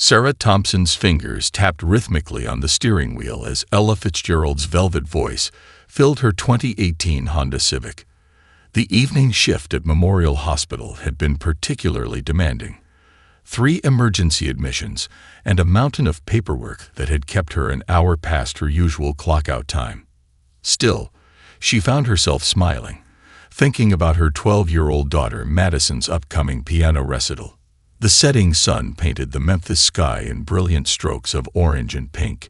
Sarah Thompson's fingers tapped rhythmically on the steering wheel as Ella Fitzgerald's velvet voice filled her 2018 Honda Civic. The evening shift at Memorial Hospital had been particularly demanding. 3 emergency admissions and a mountain of paperwork that had kept her an hour past her usual clock-out time. Still, she found herself smiling, thinking about her 12-year-old daughter Madison's upcoming piano recital. The setting sun painted the Memphis sky in brilliant strokes of orange and pink,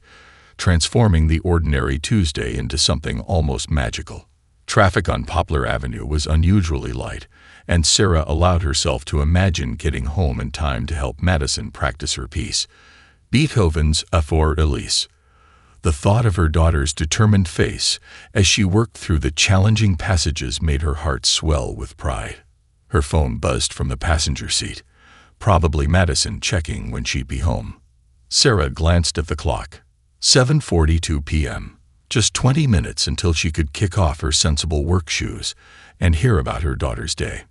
transforming the ordinary Tuesday into something almost magical. Traffic on Poplar Avenue was unusually light, and Sarah allowed herself to imagine getting home in time to help Madison practice her piece, Beethoven's For Elise. The thought of her daughter's determined face as she worked through the challenging passages made her heart swell with pride. Her phone buzzed from the passenger seat, probably Madison checking when she'd be home. Sarah glanced at the clock. 7:42 p.m. Just 20 minutes until she could kick off her sensible work shoes and hear about her daughter's day.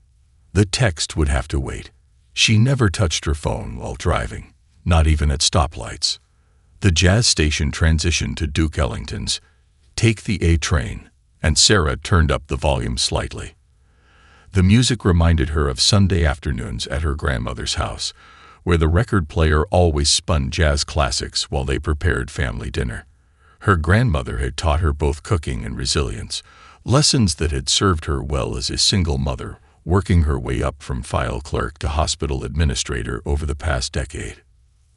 The text would have to wait. She never touched her phone while driving, not even at stoplights. The jazz station transitioned to Duke Ellington's Take the A Train, and Sarah turned up the volume slightly. The music reminded her of Sunday afternoons at her grandmother's house, where the record player always spun jazz classics while they prepared family dinner. Her grandmother had taught her both cooking and resilience, lessons that had served her well as a single mother, working her way up from file clerk to hospital administrator over the past decade.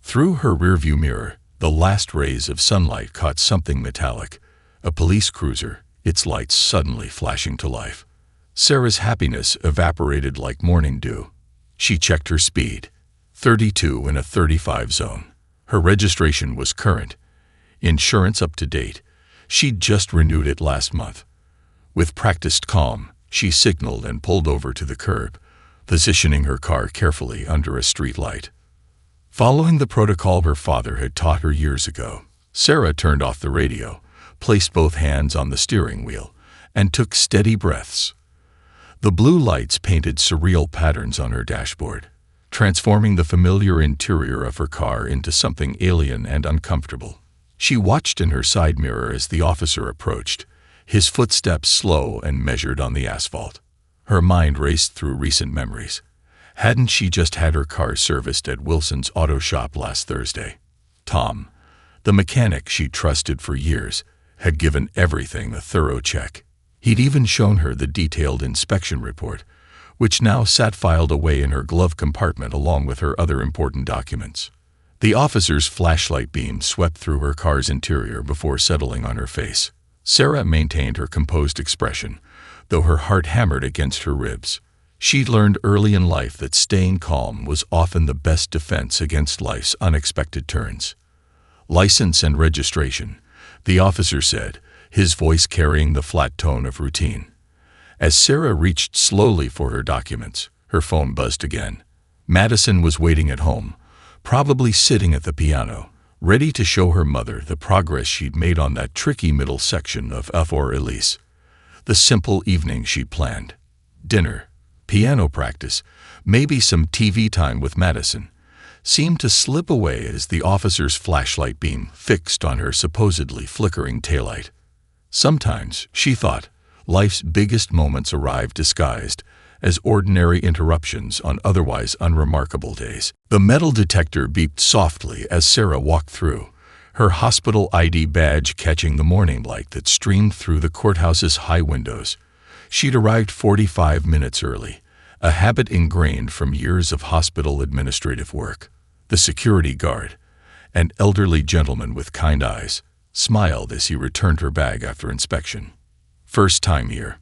Through her rearview mirror, the last rays of sunlight caught something metallic, a police cruiser, its lights suddenly flashing to life. Sarah's happiness evaporated like morning dew. She checked her speed, 32 in a 35 zone. Her registration was current, insurance up to date. She'd just renewed it last month. With practiced calm, she signaled and pulled over to the curb, positioning her car carefully under a street light. Following the protocol her father had taught her years ago, Sarah turned off the radio, placed both hands on the steering wheel, and took steady breaths. The blue lights painted surreal patterns on her dashboard, transforming the familiar interior of her car into something alien and uncomfortable. She watched in her side mirror as the officer approached, his footsteps slow and measured on the asphalt. Her mind raced through recent memories. Hadn't she just had her car serviced at Wilson's auto shop last Thursday? Tom, the mechanic she trusted for years, had given everything a thorough check. He'd even shown her the detailed inspection report, which now sat filed away in her glove compartment along with her other important documents. The officer's flashlight beam swept through her car's interior before settling on her face. Sarah maintained her composed expression, though her heart hammered against her ribs. She'd learned early in life that staying calm was often the best defense against life's unexpected turns. License and registration, the officer said, his voice carrying the flat tone of routine. As Sarah reached slowly for her documents, her phone buzzed again. Madison was waiting at home, probably sitting at the piano, ready to show her mother the progress she'd made on that tricky middle section of For Elise. The simple evening she'd planned. Dinner, piano practice, maybe some TV time with Madison, seemed to slip away as the officer's flashlight beam fixed on her supposedly flickering taillight. Sometimes, she thought, life's biggest moments arrive disguised as ordinary interruptions on otherwise unremarkable days. The metal detector beeped softly as Sarah walked through, her hospital ID badge catching the morning light that streamed through the courthouse's high windows. She'd arrived 45 minutes early, a habit ingrained from years of hospital administrative work. The security guard, an elderly gentleman with kind eyes, smiled as he returned her bag after inspection. "First time here?"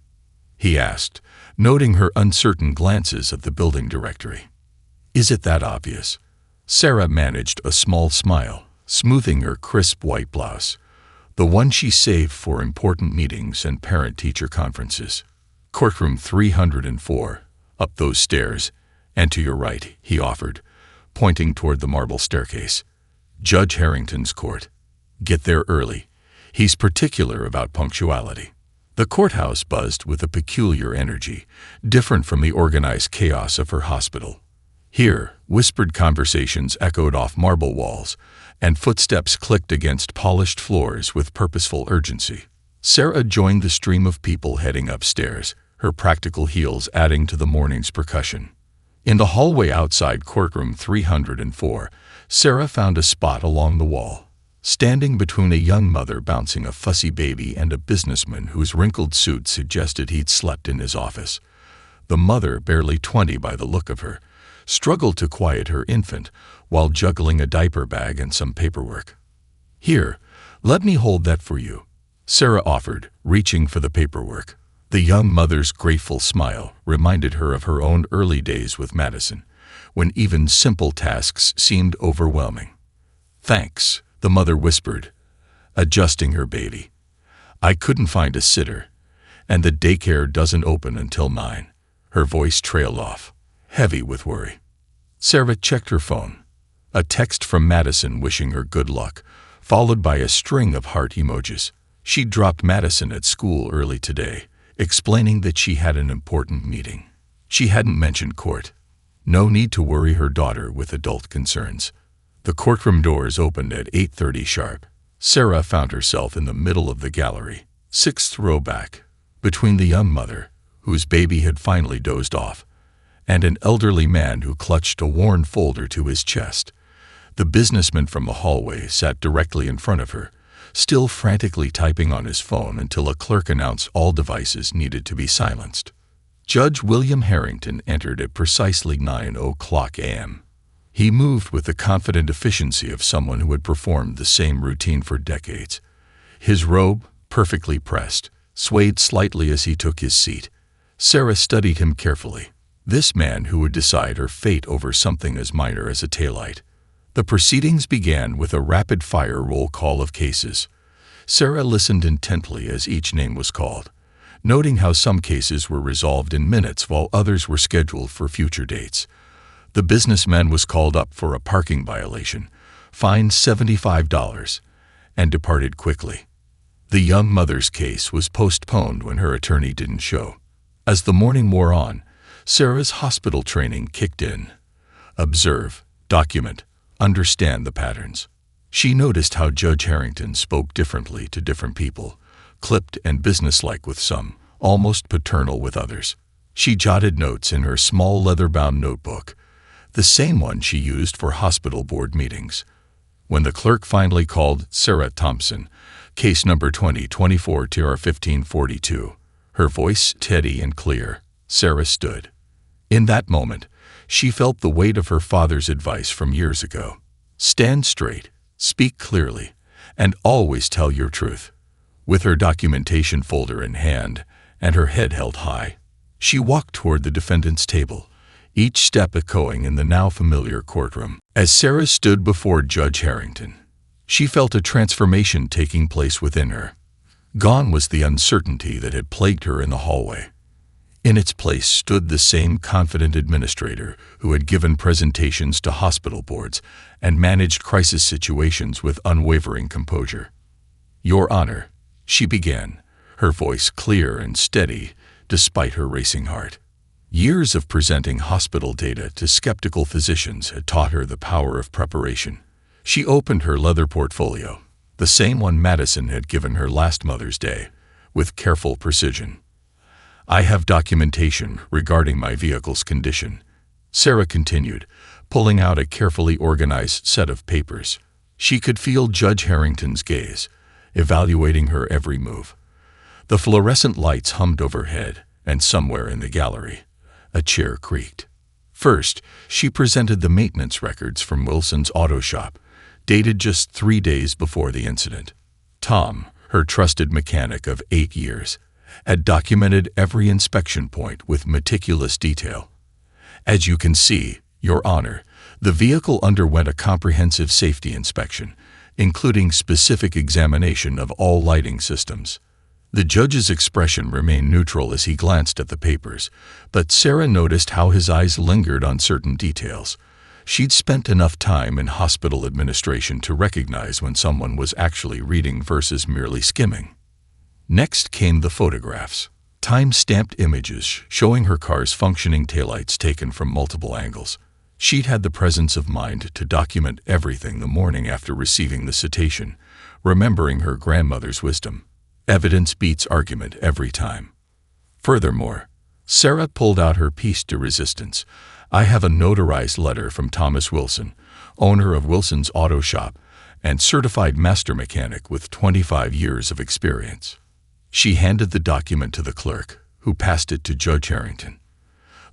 he asked, noting her uncertain glances at the building directory. "Is it that obvious?" Sarah managed a small smile, smoothing her crisp white blouse, the one she saved for important meetings and parent-teacher conferences. "Courtroom 304, up those stairs, and to your right," he offered, pointing toward the marble staircase. "Judge Harrington's court. Get there early. He's particular about punctuality." The courthouse buzzed with a peculiar energy, different from the organized chaos of her hospital. Here, whispered conversations echoed off marble walls, and footsteps clicked against polished floors with purposeful urgency. Sarah joined the stream of people heading upstairs, her practical heels adding to the morning's percussion. In the hallway outside courtroom 304, Sarah found a spot along the wall, standing between a young mother bouncing a fussy baby and a businessman whose wrinkled suit suggested he'd slept in his office. The mother, barely 20 by the look of her, struggled to quiet her infant while juggling a diaper bag and some paperwork. "Here, let me hold that for you," Sarah offered, reaching for the paperwork. The young mother's grateful smile reminded her of her own early days with Madison, when even simple tasks seemed overwhelming. "Thanks," the mother whispered, adjusting her baby. "I couldn't find a sitter, and the daycare doesn't open until 9. Her voice trailed off, heavy with worry. Sarah checked her phone. A text from Madison wishing her good luck, followed by a string of heart emojis. She'd dropped Madison at school early today, explaining that she had an important meeting. She hadn't mentioned court. No need to worry her daughter with adult concerns. The courtroom doors opened at 8:30 sharp. Sarah found herself in the middle of the gallery, 6th row back, between the young mother, whose baby had finally dozed off, and an elderly man who clutched a worn folder to his chest. The businessman from the hallway sat directly in front of her, still frantically typing on his phone until a clerk announced all devices needed to be silenced. Judge William Harrington entered at precisely 9:00 a.m. He moved with the confident efficiency of someone who had performed the same routine for decades. His robe, perfectly pressed, swayed slightly as he took his seat. Sarah studied him carefully. This man who would decide her fate over something as minor as a taillight. The proceedings began with a rapid-fire roll call of cases. Sarah listened intently as each name was called, noting how some cases were resolved in minutes while others were scheduled for future dates. The businessman was called up for a parking violation, fined $75, and departed quickly. The young mother's case was postponed when her attorney didn't show. As the morning wore on, Sarah's hospital training kicked in. Observe, document, understand the patterns. She noticed how Judge Harrington spoke differently to different people, clipped and businesslike with some, almost paternal with others. She jotted notes in her small leather-bound notebook, the same one she used for hospital board meetings. When the clerk finally called Sarah Thompson, case number 2024-1542, her voice steady and clear, Sarah stood. In that moment, she felt the weight of her father's advice from years ago. Stand straight, speak clearly, and always tell your truth. With her documentation folder in hand and her head held high, she walked toward the defendant's table, each step echoing in the now familiar courtroom. As Sarah stood before Judge Harrington, she felt a transformation taking place within her. Gone was the uncertainty that had plagued her in the hallway. In its place stood the same confident administrator who had given presentations to hospital boards and managed crisis situations with unwavering composure. "Your Honor," she began, her voice clear and steady despite her racing heart. Years of presenting hospital data to skeptical physicians had taught her the power of preparation. She opened her leather portfolio, the same one Madison had given her last Mother's Day, with careful precision. "I have documentation regarding my vehicle's condition," Sarah continued, pulling out a carefully organized set of papers. She could feel Judge Harrington's gaze, evaluating her every move. The fluorescent lights hummed overhead, and somewhere in the gallery, a chair creaked. First, she presented the maintenance records from Wilson's auto shop, dated just 3 days before the incident. Tom, her trusted mechanic of 8 years, had documented every inspection point with meticulous detail. "As you can see, Your Honor, the vehicle underwent a comprehensive safety inspection, including specific examination of all lighting systems." The judge's expression remained neutral as he glanced at the papers, but Sarah noticed how his eyes lingered on certain details. She'd spent enough time in hospital administration to recognize when someone was actually reading versus merely skimming. Next came the photographs, time-stamped images showing her car's functioning taillights taken from multiple angles. She'd had the presence of mind to document everything the morning after receiving the citation, remembering her grandmother's wisdom. Evidence beats argument every time. Furthermore, Sarah pulled out her piece de resistance. I have a notarized letter from Thomas Wilson, owner of Wilson's Auto Shop and certified master mechanic with 25 years of experience. She handed the document to the clerk, who passed it to Judge Harrington.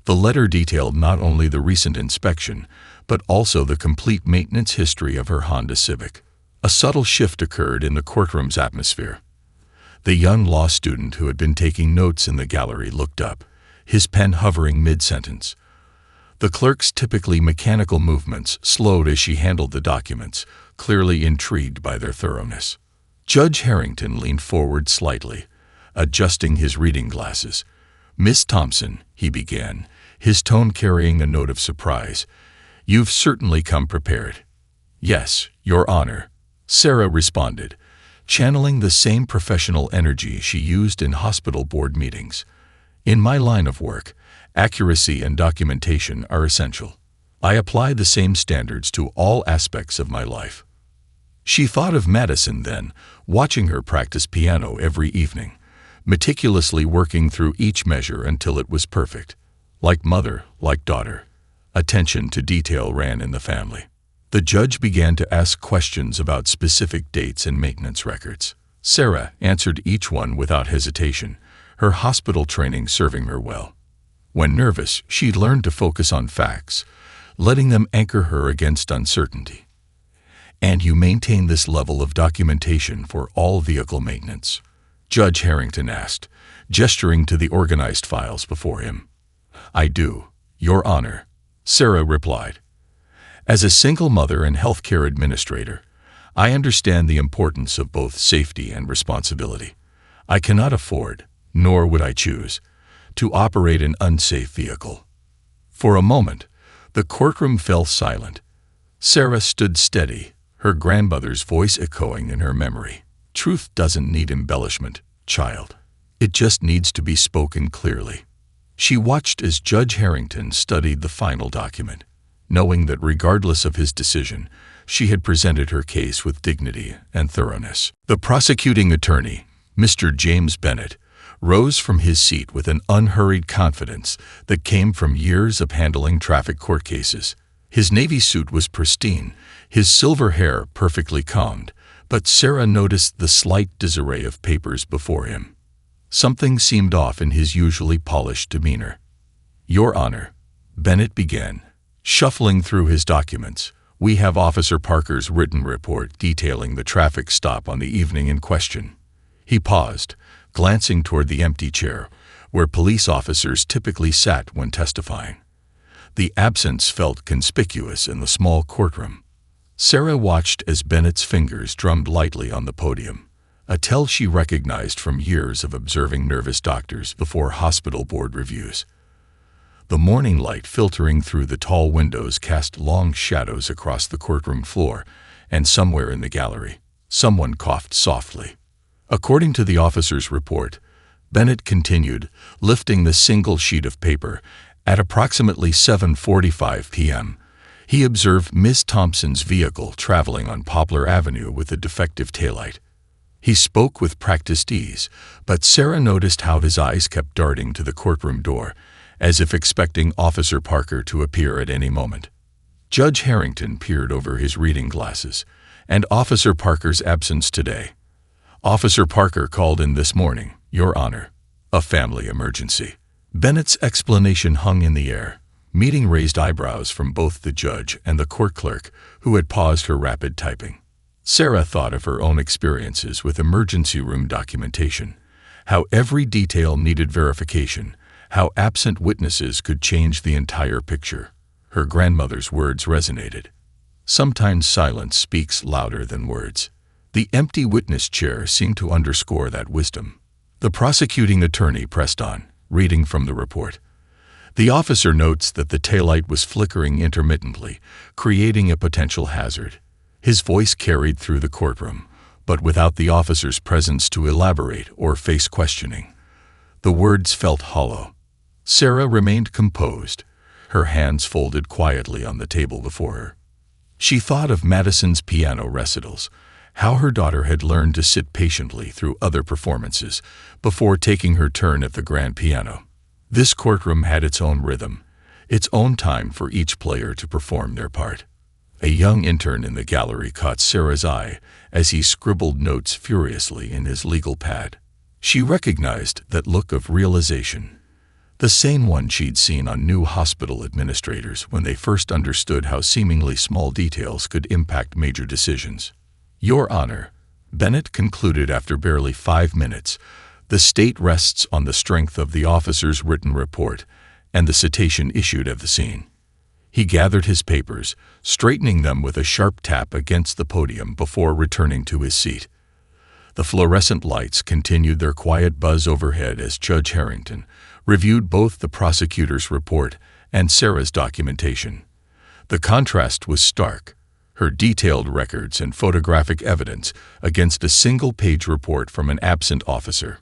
The letter detailed not only the recent inspection, but also the complete maintenance history of her Honda Civic. A subtle shift occurred in the courtroom's atmosphere. The young law student who had been taking notes in the gallery looked up, his pen hovering mid-sentence. The clerk's typically mechanical movements slowed as she handled the documents, clearly intrigued by their thoroughness. Judge Harrington leaned forward slightly, adjusting his reading glasses. "Miss Thompson," he began, his tone carrying a note of surprise, "you've certainly come prepared." "Yes, Your Honor," Sarah responded, channeling the same professional energy she used in hospital board meetings. "In my line of work, accuracy and documentation are essential. I apply the same standards to all aspects of my life." She thought of Madison then, watching her practice piano every evening, meticulously working through each measure until it was perfect. Like mother, like daughter, attention to detail ran in the family. The judge began to ask questions about specific dates and maintenance records. Sarah answered each one without hesitation, her hospital training serving her well. When nervous, she learned to focus on facts, letting them anchor her against uncertainty. "And you maintain this level of documentation for all vehicle maintenance?" Judge Harrington asked, gesturing to the organized files before him. "I do, Your Honor," Sarah replied. "As a single mother and healthcare administrator, I understand the importance of both safety and responsibility. I cannot afford, nor would I choose, to operate an unsafe vehicle." For a moment, the courtroom fell silent. Sarah stood steady, her grandmother's voice echoing in her memory. "Truth doesn't need embellishment, child. It just needs to be spoken clearly." She watched as Judge Harrington studied the final document, knowing that regardless of his decision, she had presented her case with dignity and thoroughness. The prosecuting attorney, Mr. James Bennett, rose from his seat with an unhurried confidence that came from years of handling traffic court cases. His navy suit was pristine, his silver hair perfectly combed, but Sarah noticed the slight disarray of papers before him. Something seemed off in his usually polished demeanor. "Your Honor," Bennett began, shuffling through his documents, "we have Officer Parker's written report detailing the traffic stop on the evening in question." He paused, glancing toward the empty chair, where police officers typically sat when testifying. The absence felt conspicuous in the small courtroom. Sarah watched as Bennett's fingers drummed lightly on the podium, a tell she recognized from years of observing nervous doctors before hospital board reviews. The morning light filtering through the tall windows cast long shadows across the courtroom floor, and somewhere in the gallery, someone coughed softly. According to the officer's report, Bennett continued, lifting the single sheet of paper. At approximately 7:45 p.m., he observed Miss Thompson's vehicle traveling on Poplar Avenue with a defective taillight. He spoke with practiced ease, but Sarah noticed how his eyes kept darting to the courtroom door, as if expecting Officer Parker to appear at any moment. Judge Harrington peered over his reading glasses, and Officer Parker's absence today. "Officer Parker called in this morning, Your Honor. A family emergency." Bennett's explanation hung in the air, meeting raised eyebrows from both the judge and the court clerk, who had paused her rapid typing. Sarah thought of her own experiences with emergency room documentation, how every detail needed verification, how absent witnesses could change the entire picture. Her grandmother's words resonated. Sometimes silence speaks louder than words. The empty witness chair seemed to underscore that wisdom. The prosecuting attorney pressed on, reading from the report. The officer notes that the taillight was flickering intermittently, creating a potential hazard. His voice carried through the courtroom, but without the officer's presence to elaborate or face questioning. The words felt hollow. Sarah remained composed, her hands folded quietly on the table before her. She thought of Madison's piano recitals, how her daughter had learned to sit patiently through other performances before taking her turn at the grand piano. This courtroom had its own rhythm, its own time for each player to perform their part. A young intern in the gallery caught Sarah's eye as he scribbled notes furiously in his legal pad. She recognized that look of realization, the same one she'd seen on new hospital administrators when they first understood how seemingly small details could impact major decisions. "Your Honor," Bennett concluded after barely 5 minutes, "the state rests on the strength of the officer's written report and the citation issued at the scene." He gathered his papers, straightening them with a sharp tap against the podium before returning to his seat. The fluorescent lights continued their quiet buzz overhead as Judge Harrington reviewed both the prosecutor's report and Sarah's documentation. The contrast was stark, her detailed records and photographic evidence against a single-page report from an absent officer.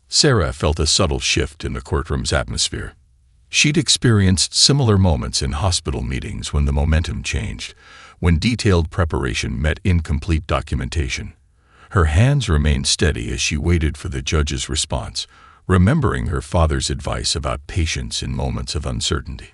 Sarah felt a subtle shift in the courtroom's atmosphere. She'd experienced similar moments in hospital meetings when the momentum changed, when detailed preparation met incomplete documentation. Her hands remained steady as she waited for the judge's response, remembering her father's advice about patience in moments of uncertainty.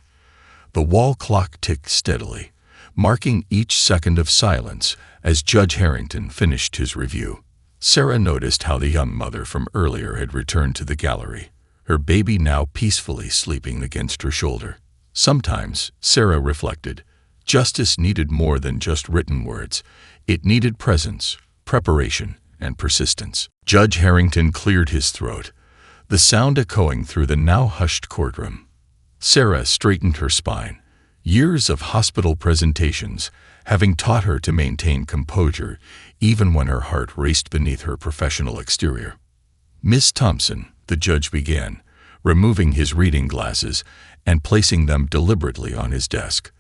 The wall clock ticked steadily, marking each second of silence as Judge Harrington finished his review. Sarah noticed how the young mother from earlier had returned to the gallery, her baby now peacefully sleeping against her shoulder. Sometimes, Sarah reflected, justice needed more than just written words. It needed presence, preparation, and persistence. Judge Harrington cleared his throat, the sound echoing through the now hushed courtroom. Sarah straightened her spine, years of hospital presentations having taught her to maintain composure even when her heart raced beneath her professional exterior. "Miss Thompson," the judge began, removing his reading glasses and placing them deliberately on his desk.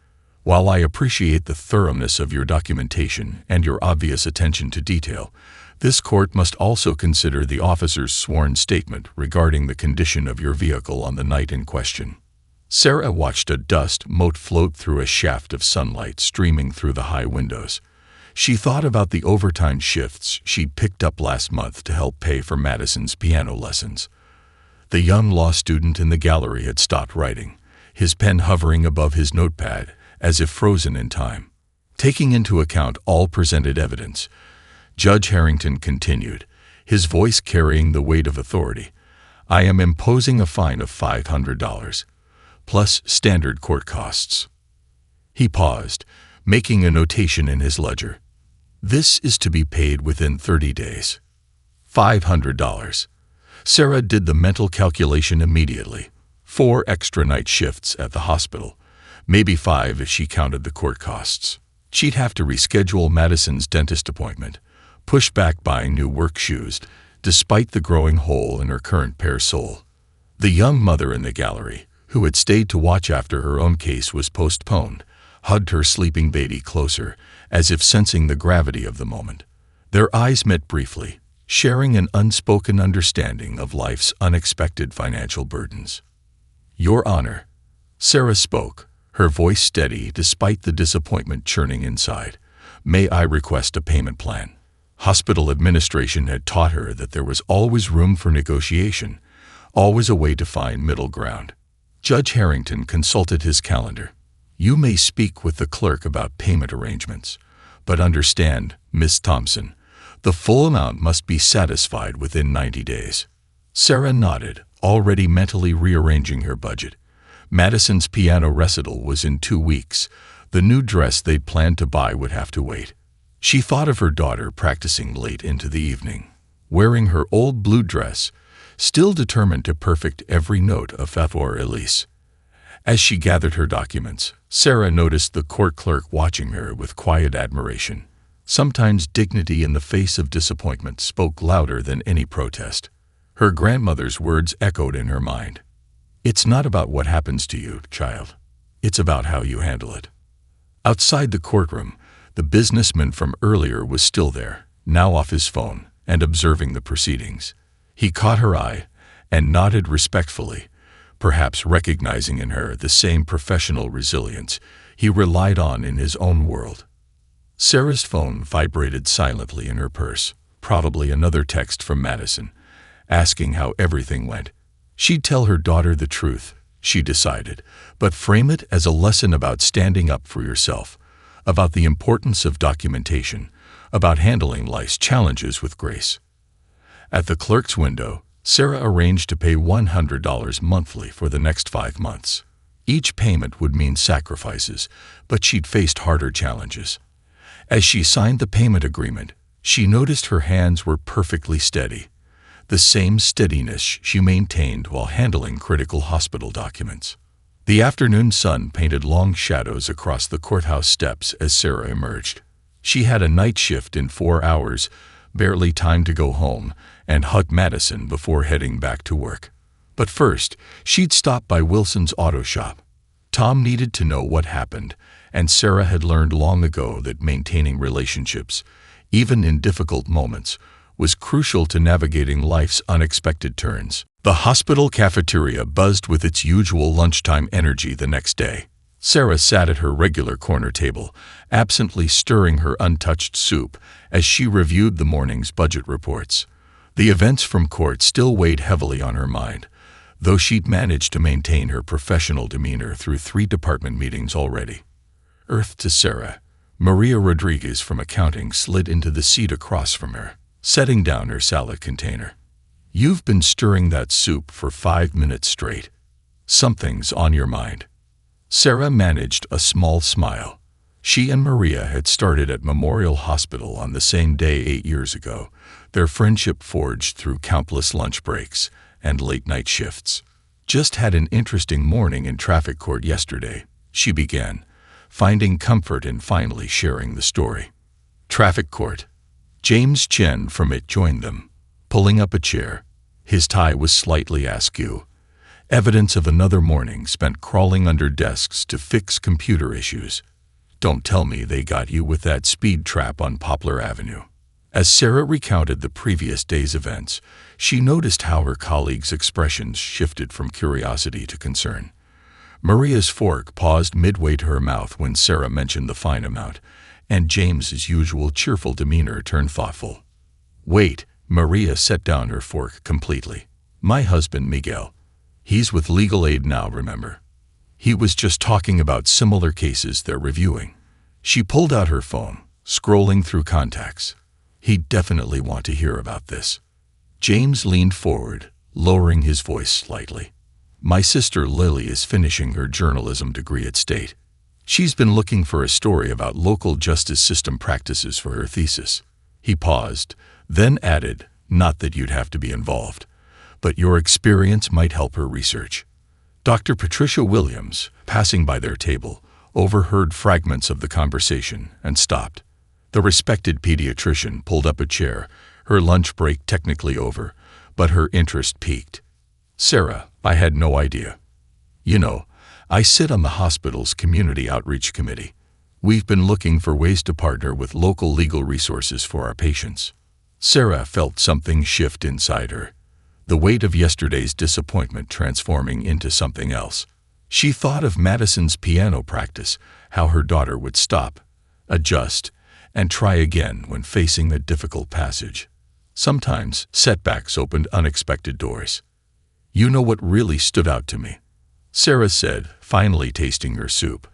"While I appreciate the thoroughness of your documentation and your obvious attention to detail, this court must also consider the officer's sworn statement regarding the condition of your vehicle on the night in question." Sarah watched a dust mote float through a shaft of sunlight streaming through the high windows. She thought about the overtime shifts she'd picked up last month to help pay for Madison's piano lessons. The young law student in the gallery had stopped writing, his pen hovering above his notepad as if frozen in time. Taking into account all presented evidence, Judge Harrington continued, his voice carrying the weight of authority. "I am imposing a fine of $500, plus standard court costs." He paused, making a notation in his ledger. "This is to be paid within 30 days. $500. Sarah did the mental calculation immediately. 4 extra night shifts at the hospital, maybe 5 if she counted the court costs. She'd have to reschedule Madison's dentist appointment, push back buying new work shoes, despite the growing hole in her current pair's soul. The young mother in the gallery, who had stayed to watch after her own case was postponed, hugged her sleeping baby closer, as if sensing the gravity of the moment. Their eyes met briefly, sharing an unspoken understanding of life's unexpected financial burdens. "Your Honor," Sarah spoke, her voice steady despite the disappointment churning inside, "may I request a payment plan?" Hospital administration had taught her that there was always room for negotiation, always a way to find middle ground. Judge Harrington consulted his calendar. "You may speak with the clerk about payment arrangements, but understand, Miss Thompson, the full amount must be satisfied within 90 days. Sarah nodded, already mentally rearranging her budget. Madison's piano recital was in 2 weeks. The new dress they'd planned to buy would have to wait. She thought of her daughter practicing late into the evening, wearing her old blue dress, still determined to perfect every note of FaithInStruggles. As she gathered her documents, Sarah noticed the court clerk watching her with quiet admiration. Sometimes dignity in the face of disappointment spoke louder than any protest. Her grandmother's words echoed in her mind. "It's not about what happens to you, child. It's about how you handle it." Outside the courtroom, the businessman from earlier was still there, now off his phone, and observing the proceedings. He caught her eye and nodded respectfully, perhaps recognizing in her the same professional resilience he relied on in his own world. Sarah's phone vibrated silently in her purse, probably another text from Madison, asking how everything went. She'd tell her daughter the truth, she decided, but frame it as a lesson about standing up for yourself, about the importance of documentation, about handling life's challenges with grace. At the clerk's window, Sarah arranged to pay $100 monthly for the next 5 months. Each payment would mean sacrifices, but she'd faced harder challenges. As she signed the payment agreement, she noticed her hands were perfectly steady, the same steadiness she maintained while handling critical hospital documents. The afternoon sun painted long shadows across the courthouse steps as Sarah emerged. She had a night shift in 4 hours, barely time to go home, and hug Madison before heading back to work. But first, she'd stop by Wilson's auto shop. Tom needed to know what happened, and Sarah had learned long ago that maintaining relationships, even in difficult moments, was crucial to navigating life's unexpected turns. The hospital cafeteria buzzed with its usual lunchtime energy the next day. Sarah sat at her regular corner table, absently stirring her untouched soup as she reviewed the morning's budget reports. The events from court still weighed heavily on her mind, though she'd managed to maintain her professional demeanor through 3 department meetings already. Earth to Sarah, Maria Rodriguez from accounting slid into the seat across from her, setting down her salad container. "You've been stirring that soup for 5 minutes straight. Something's on your mind." Sarah managed a small smile. She and Maria had started at Memorial Hospital on the same day 8 years ago, their friendship forged through countless lunch breaks and late-night shifts. "Just had an interesting morning in traffic court yesterday," she began, finding comfort in finally sharing the story. Traffic court. James Chen from it joined them, pulling up a chair. His tie was slightly askew, evidence of another morning spent crawling under desks to fix computer issues. "Don't tell me they got you with that speed trap on Poplar Avenue." As Sarah recounted the previous day's events, she noticed how her colleagues' expressions shifted from curiosity to concern. Maria's fork paused midway to her mouth when Sarah mentioned the fine amount, and James's usual cheerful demeanor turned thoughtful. "Wait," Maria set down her fork completely. "My husband, Miguel. He's with legal aid now, remember? He was just talking about similar cases they're reviewing." She pulled out her phone, scrolling through contacts. "He'd definitely want to hear about this." James leaned forward, lowering his voice slightly. "My sister Lily is finishing her journalism degree at State. She's been looking for a story about local justice system practices for her thesis." He paused, then added, "Not that you'd have to be involved, but your experience might help her research." Dr. Patricia Williams, passing by their table, overheard fragments of the conversation and stopped. The respected pediatrician pulled up a chair, her lunch break technically over, but her interest piqued. "Sarah, I had no idea. You know, I sit on the hospital's Community Outreach Committee. We've been looking for ways to partner with local legal resources for our patients." Sarah felt something shift inside her, the weight of yesterday's disappointment transforming into something else. She thought of Madison's piano practice, how her daughter would stop, adjust, and try again when facing a difficult passage. Sometimes setbacks opened unexpected doors. "You know what really stood out to me?" Sarah said, finally tasting her soup.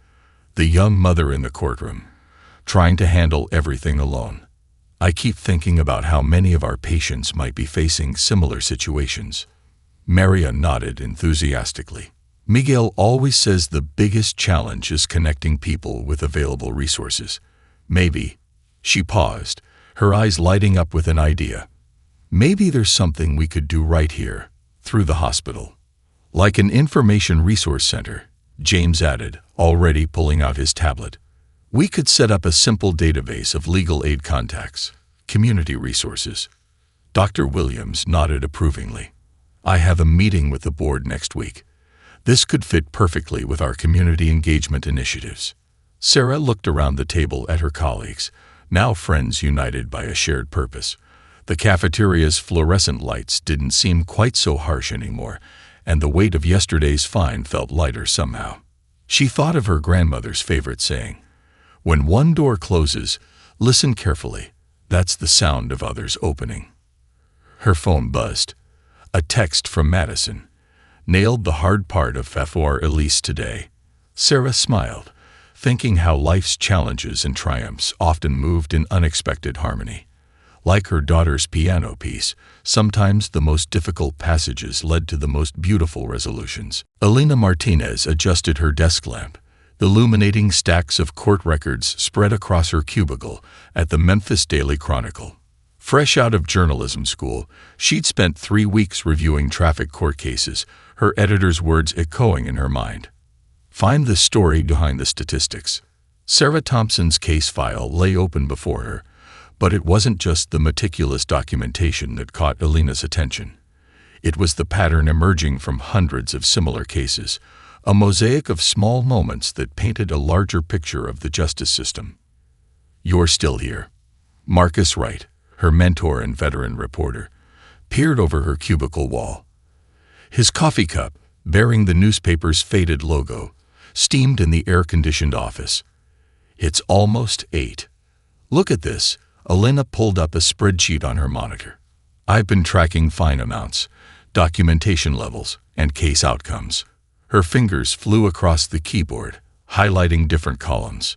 "The young mother in the courtroom, trying to handle everything alone. I keep thinking about how many of our patients might be facing similar situations." Maria nodded enthusiastically. "Miguel always says the biggest challenge is connecting people with available resources. Maybe," she paused, her eyes lighting up with an idea, "maybe there's something we could do right here, through the hospital. Like an information resource center," James added, already pulling out his tablet. "We could set up a simple database of legal aid contacts, community resources." Dr. Williams nodded approvingly. "I have a meeting with the board next week. This could fit perfectly with our community engagement initiatives." Sarah looked around the table at her colleagues, now friends united by a shared purpose. The cafeteria's fluorescent lights didn't seem quite so harsh anymore, and the weight of yesterday's fine felt lighter somehow. She thought of her grandmother's favorite saying, "When one door closes, listen carefully. That's the sound of others opening." Her phone buzzed. A text from Madison. "Nailed the hard part of FaithInStruggles today." Sarah smiled, thinking how life's challenges and triumphs often moved in unexpected harmony. Like her daughter's piano piece, sometimes the most difficult passages led to the most beautiful resolutions. Elena Martinez adjusted her desk lamp. Illuminating stacks of court records spread across her cubicle at the Memphis Daily Chronicle. Fresh out of journalism school, she'd spent 3 weeks reviewing traffic court cases, her editor's words echoing in her mind. Find the story behind the statistics. Sarah Thompson's case file lay open before her, but it wasn't just the meticulous documentation that caught Elena's attention. It was the pattern emerging from hundreds of similar cases, a mosaic of small moments that painted a larger picture of the justice system. "You're still here." Marcus Wright, her mentor and veteran reporter, peered over her cubicle wall. His coffee cup, bearing the newspaper's faded logo, steamed in the air-conditioned office. "It's almost 8. Look at this." Elena pulled up a spreadsheet on her monitor. "I've been tracking fine amounts, documentation levels, and case outcomes." Her fingers flew across the keyboard, highlighting different columns.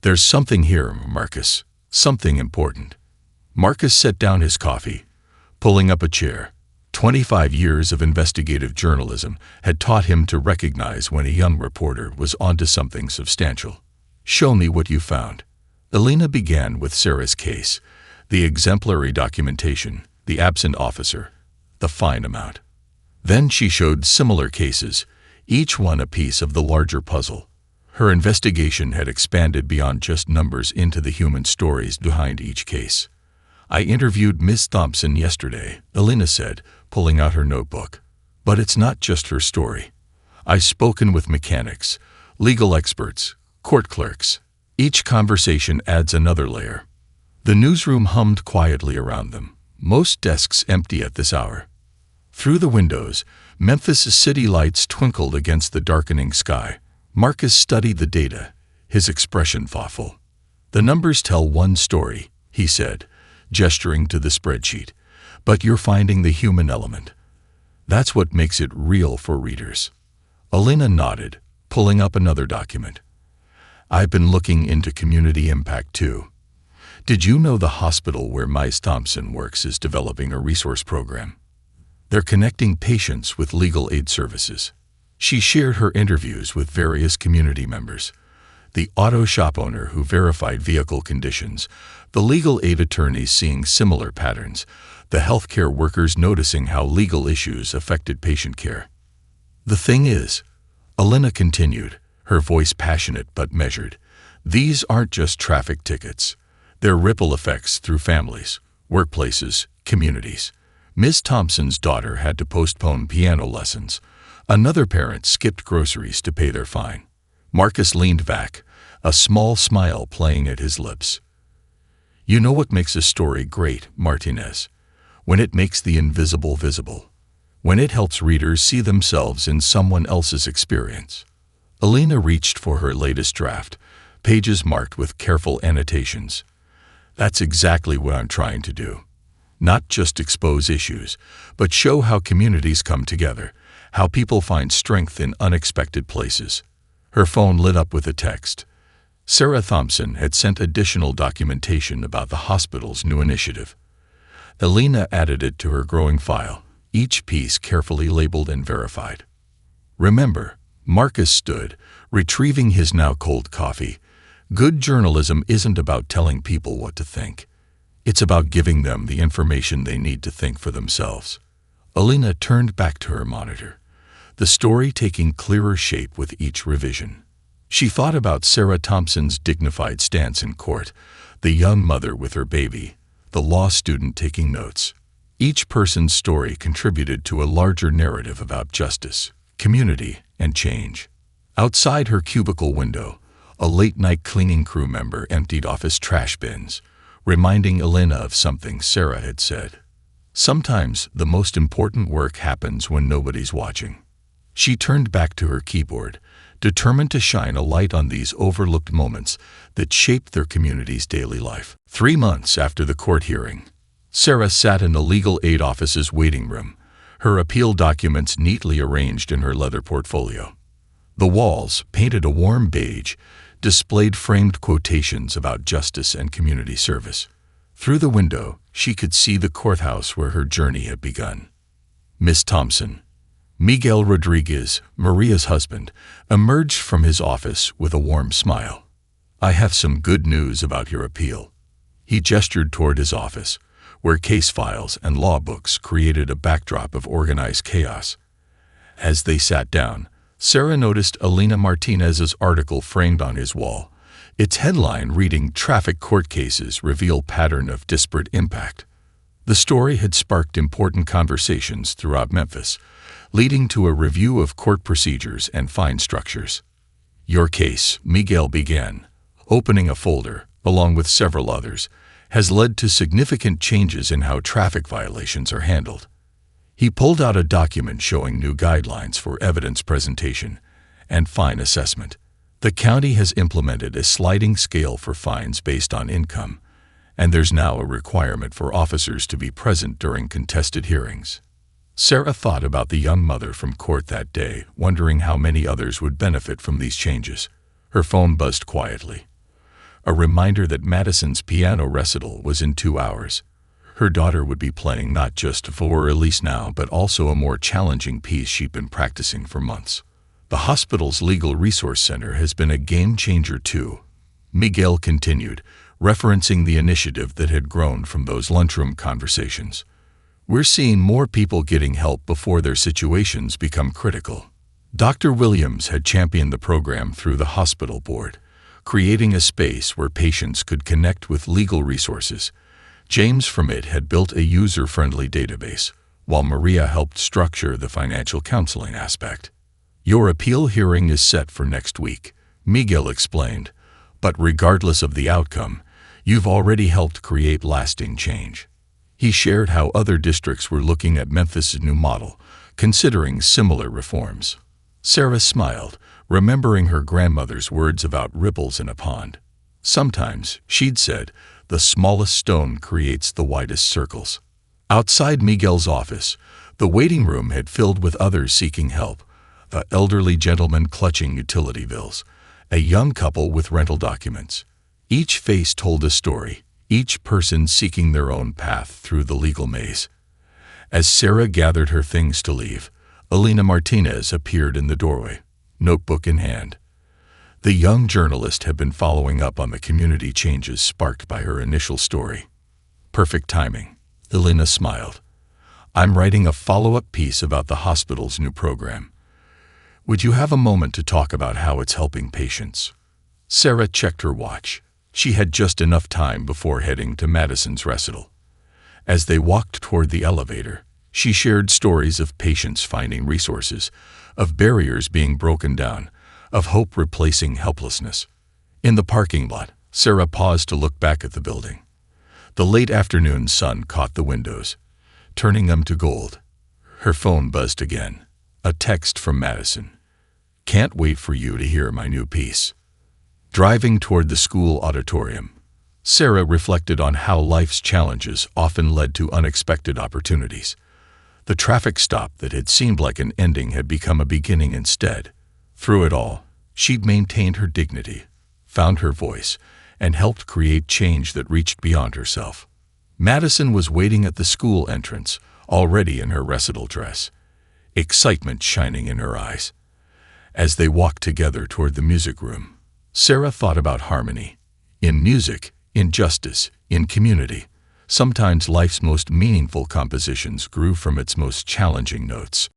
"There's something here, Marcus. Something important." Marcus set down his coffee, pulling up a chair. 25 years of investigative journalism had taught him to recognize when a young reporter was onto something substantial. "Show me what you found." Elena began with Sarah's case, the exemplary documentation, the absent officer, the fine amount. Then she showed similar cases, each one a piece of the larger puzzle. Her investigation had expanded beyond just numbers into the human stories behind each case. "I interviewed Miss Thompson yesterday," Elena said, pulling out her notebook. "But it's not just her story. I've spoken with mechanics, legal experts, court clerks. Each conversation adds another layer." The newsroom hummed quietly around them, most desks empty at this hour. Through the windows, Memphis' city lights twinkled against the darkening sky. Marcus studied the data, his expression thoughtful. "The numbers tell one story," he said, gesturing to the spreadsheet, "but you're finding the human element. That's what makes it real for readers." Elena nodded, pulling up another document. "I've been looking into community impact too. Did you know the hospital where Miss Thompson works is developing a resource program? They're connecting patients with legal aid services." She shared her interviews with various community members. The auto shop owner who verified vehicle conditions, the legal aid attorneys seeing similar patterns, the healthcare workers noticing how legal issues affected patient care. "The thing is," Elena continued, her voice passionate but measured, "these aren't just traffic tickets. They're ripple effects through families, workplaces, communities. Miss Thompson's daughter had to postpone piano lessons. Another parent skipped groceries to pay their fine." Marcus leaned back, a small smile playing at his lips. "You know what makes a story great, Martinez? When it makes the invisible visible. When it helps readers see themselves in someone else's experience." Elena reached for her latest draft, pages marked with careful annotations. "That's exactly what I'm trying to do. Not just expose issues, but show how communities come together, how people find strength in unexpected places." Her phone lit up with a text. Sarah Thompson had sent additional documentation about the hospital's new initiative. Elena added it to her growing file, each piece carefully labeled and verified. "Remember," Marcus stood, retrieving his now cold coffee, "good journalism isn't about telling people what to think. It's about giving them the information they need to think for themselves." Elena turned back to her monitor, the story taking clearer shape with each revision. She thought about Sarah Thompson's dignified stance in court, the young mother with her baby, the law student taking notes. Each person's story contributed to a larger narrative about justice, community, and change. Outside her cubicle window, a late-night cleaning crew member emptied office trash bins, reminding Elena of something Sarah had said. Sometimes the most important work happens when nobody's watching. She turned back to her keyboard, determined to shine a light on these overlooked moments that shaped their community's daily life. 3 months after the court hearing, Sarah sat in the legal aid office's waiting room, her appeal documents neatly arranged in her leather portfolio. The walls, painted a warm beige, displayed framed quotations about justice and community service. Through the window, she could see the courthouse where her journey had begun. Miss Thompson, Miguel Rodriguez, Maria's husband, emerged from his office with a warm smile. "I have some good news about your appeal." He gestured toward his office, where case files and law books created a backdrop of organized chaos. As they sat down, Sarah noticed Elena Martinez's article framed on his wall, its headline reading, "Traffic Court Cases Reveal Pattern of Disparate Impact." The story had sparked important conversations throughout Memphis, leading to a review of court procedures and fine structures. "Your case," Miguel began, opening a folder, along with several others, "has led to significant changes in how traffic violations are handled." He pulled out a document showing new guidelines for evidence presentation and fine assessment. The county has implemented a sliding scale for fines based on income, and there's now a requirement for officers to be present during contested hearings. Sarah thought about the young mother from court that day, wondering how many others would benefit from these changes. Her phone buzzed quietly, a reminder that Madison's piano recital was in 2 hours. Her daughter would be playing not just for release now, but also a more challenging piece she'd been practicing for months. "The hospital's legal resource center has been a game changer too," Miguel continued, referencing the initiative that had grown from those lunchroom conversations. "We're seeing more people getting help before their situations become critical." Dr. Williams had championed the program through the hospital board, creating a space where patients could connect with legal resources. James from it had built a user-friendly database, while Maria helped structure the financial counseling aspect. "Your appeal hearing is set for next week," Miguel explained, "but regardless of the outcome, you've already helped create lasting change." He shared how other districts were looking at Memphis's new model, considering similar reforms. Sarah smiled, remembering her grandmother's words about ripples in a pond. Sometimes, she'd said, the smallest stone creates the widest circles. Outside Miguel's office, the waiting room had filled with others seeking help, an elderly gentleman clutching utility bills, a young couple with rental documents. Each face told a story, each person seeking their own path through the legal maze. As Sarah gathered her things to leave, Elena Martinez appeared in the doorway, notebook in hand. The young journalist had been following up on the community changes sparked by her initial story. "Perfect timing," Elena smiled. "I'm writing a follow-up piece about the hospital's new program. Would you have a moment to talk about how it's helping patients?" Sarah checked her watch. She had just enough time before heading to Madison's recital. As they walked toward the elevator, she shared stories of patients finding resources, of barriers being broken down, of hope replacing helplessness. In the parking lot, Sarah paused to look back at the building. The late afternoon sun caught the windows, turning them to gold. Her phone buzzed again. A text from Madison. "Can't wait for you to hear my new piece." Driving toward the school auditorium, Sarah reflected on how life's challenges often led to unexpected opportunities. The traffic stop that had seemed like an ending had become a beginning instead. Through it all, she'd maintained her dignity, found her voice, and helped create change that reached beyond herself. Madison was waiting at the school entrance, already in her recital dress, excitement shining in her eyes. As they walked together toward the music room, Sarah thought about harmony. In music, in justice, in community, sometimes life's most meaningful compositions grew from its most challenging notes.